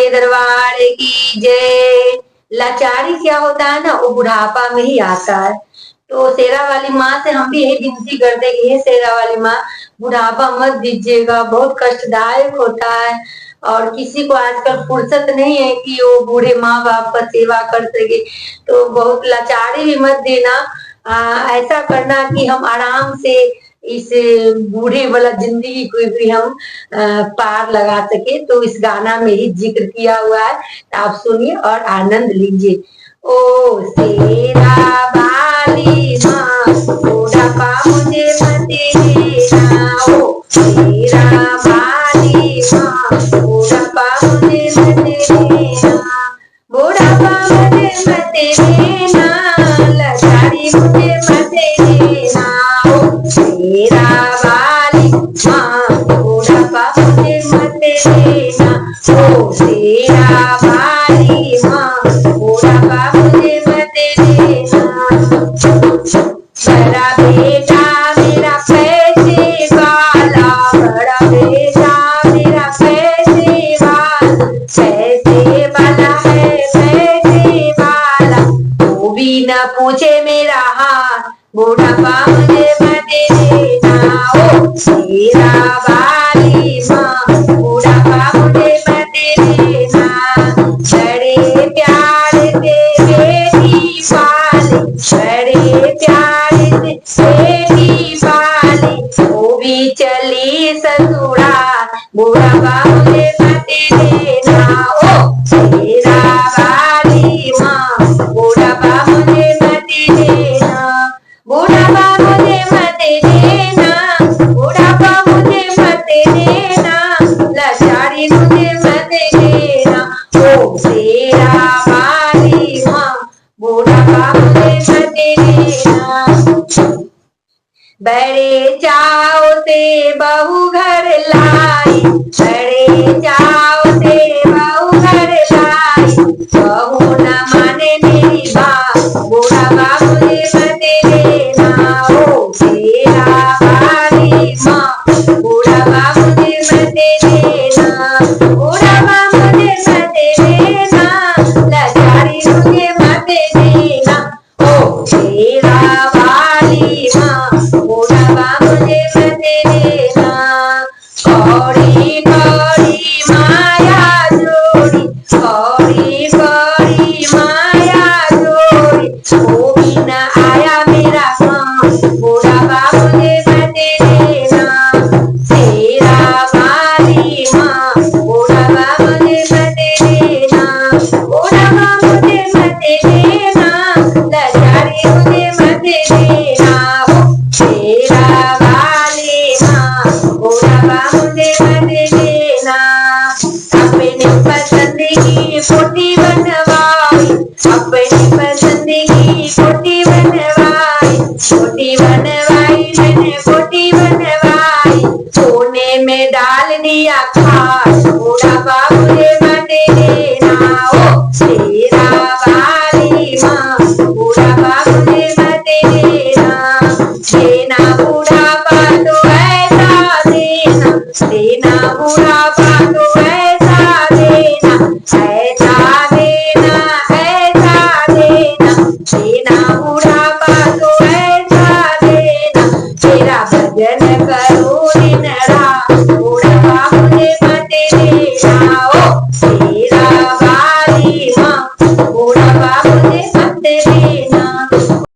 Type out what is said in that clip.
सच्चे दरबार की जय। लाचारी क्या होता है ना, वो बुढ़ापा में ही आता है। तो शेरा वाली माँ से हम भी यही विनती करते कि हे शेरा वाली माँ, बुढ़ापा मत दीजिएगा, बहुत कष्टदायक होता है और किसी को आजकल फुर्सत नहीं है कि वो बूढ़े माँ बाप का सेवा कर सके। तो बहुत लाचारी भी मत देना। ऐसा करना कि हम आराम से इस बूढ़े वाला जिंदगी को भी हम पार लगा सके। तो इस गाना में ही जिक्र किया हुआ है, तो आप सुनिए और आनंद लीजिए। ओ शेरा वाली माँ, बुढ़ापा मुझे मत देना। ओ शेरा वाली माँ, बुढ़ापा मुझे मत देना। बुढ़ापा मुझे मत देना, लाचारी मुझे मत देना। ओ शेरा वाली माँ, बुढ़ापा मुझे मत देना। ओ शेरा वाली माँ, बुढ़ापा मुझे मत देना। बड़ा बेटा मेरा पैसे वाला, बड़ा बेटा मेरा पैसे वाला, पैसे वाला है पैसे वाला, वो भी न पूछे मेरा हाल, बुढ़ापा मुझे मत देना। ओ शेरा वाली माँ, बुढ़ापा मुझे मत देना। बड़े प्यार से बेटी पाली, बड़े प्यार से बेटी पाली, वो भी चली ससुराल, बुढ़ापा मुझे मत देना। ओ शेरा वाली माँ, बुढ़ापा मुझे मत देना। बुढ़ापा मुझे मत देना, बुढ़ापा मुझे मत देना, लाचारी मुझे मत देना। ओ शेरा वाली माँ, बुढ़ापा मुझे मत देना। बड़े चाव से बहू घर लाई, बड़े चाव से बहू घर लाई, बहू न माने मेरी बात, बुढ़ापा मुझे मत देना। ओ शेरा वाली माँ, बुढ़ापा मुझे मत देना। बुढ़ापा मुझे मत देना, लाचारी मुझे मत देना। ओ शेरा वाली माँ, बुढ़ापा मुझे मत देना। कौड़ी कौड़ी माया जोड़ी, कौड़ी कौड़ी माया जोड़ी, वो भी न आया मेरा काम, बुढ़ापा मुझे मत देना। शेरा वाली माँ, बुढ़ापा मुझे मत देना। बुढ़ापा मुझे मत देना, लाचारी मुझे मत देना। शेरा वाली माँ, बुढ़ापा मुझे मत देना। अपनी पसंद की कोठी बनवाई, अपनी पसंद की कोठी बनवाई, कोठी बनवाई मैंने कोठी बनवाई, सोने में डाल दिया खास, बुढ़ापा मुझे मत देना। ओ शेरा वाली माँ, बुढ़ापा मुझे मत देना। देना बुढ़ापा तो ऐसा देना, देना बुढ़ापा तो ऐसा देना, ऐसा देना ऐसा देना, देना बुढ़ापा तो ऐसा देना। तेरा भजन करो दिन रात, बुढ़ापा मुझे मत देना। ओ शेरा वाली माँ, बुढ़ापा मुझे मत देना।